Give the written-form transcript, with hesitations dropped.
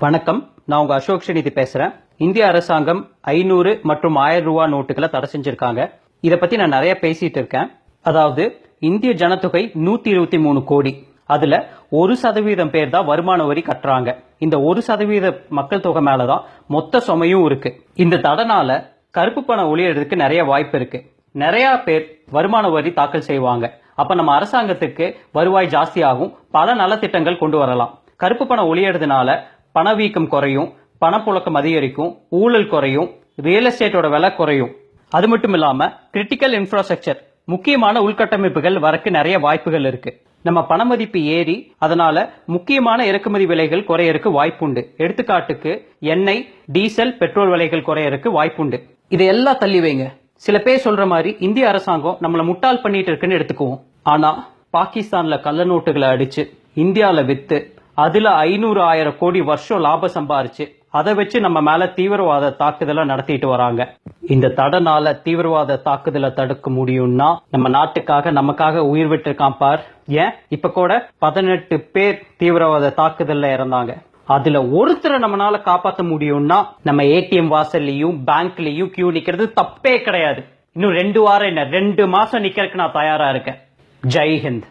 வணக்கம். நான் உங்க அசோக் ஸ்ரீநிதி பேசுறேன். இந்திய அரசாங்கம் 500 மற்றும் 1000 ரூபாய் நோட்டுகளை தடை செஞ்சிருக்காங்க. இத பத்தி நான் நிறைய பேசிட்டு இருக்கேன். அதாவது இந்திய ஜனத்தொகை 123 கோடி. அதுல 1% பேர் தான் வருமான வரி கட்டுறாங்க. இந்த 1% மக்கள் தொகை மேலதான் மொத்த சுமையும் இருக்கு. இந்த தடனால கருப்பு பணம் ஒளியறதுக்கு நிறைய வாய்ப்பு இருக்கு. நிறைய பேர் வருமான வரி தாக்கல் செய்வாங்க. அப்ப நம்ம அரசாங்கத்துக்கு வருவாய் ஜாஸ்தி ஆகும். பல நலத்திட்டங்கள் கொண்டு வரலாம். கருப்பு பணம் ஒளியறதுனால பணவீக்கம் குறையும், பணப்புழக்கம் அதிகரிக்கும், ஊழல் குறையும், ரியல் எஸ்டேட்டோட விலை குறையும். அது மட்டும் இல்லாம கிரிட்டிக்கல் இன்ஃப்ராஸ்ட்ரக்சர், முக்கியமான உள்கட்டமைப்புகள் வரக்கு நிறைய வாய்ப்புகள் இருக்கு. நம்ம பணமதிப்பு ஏறி அதனால முக்கியமான இறக்குமதி விலைகள் குறையறக்கு வாய்ப்புண்டு. எடுத்துக்காட்டுக்கு எண்ணெய், டீசல், பெட்ரோல் விலைகள் குறையறக்கு வாய்ப்புண்டு. இதையெல்லாம் தள்ளி வைங்க. சில பேர் சொல்ற மாதிரி இந்திய அரசாங்கம் நம்மள முட்டாள் பண்ணிட்டு இருக்குன்னு எடுத்துக்குவோம். ஆனா பாகிஸ்தான்ல கள்ள நோட்டுகளை அடிச்சு இந்தியால வித்து அதுல 500-1000 கோடி வருஷம் லாபம் சம்பாரிச்சு அதை வச்சு நம்ம மேல தீவிரவாத தாக்குதலை நடத்திட்டு வராங்க. இந்த தடனால தீவிரவாத தாக்குதலை தடுக்க முடியும்னா நம்ம நாட்டுக்காக நமக்காக உயிர் விட்டுருக்கான் பார். ஏன் இப்ப கூட 18 பேர் தீவிரவாத தாக்குதல்ல இறந்தாங்க. அதுல ஒருத்தரை நம்மளால காப்பாற்ற முடியும்னா நம்ம ஏடிஎம் வாசல்லையும் பேங்க்லயும் கியூ நிக்கிறது தப்பே கிடையாது. இன்னும் 2 வாரம் என்ன 2 மாசம் நிக்கிறதுக்கு நான் தயாரா இருக்கேன். ஜெய் ஹிந்த்.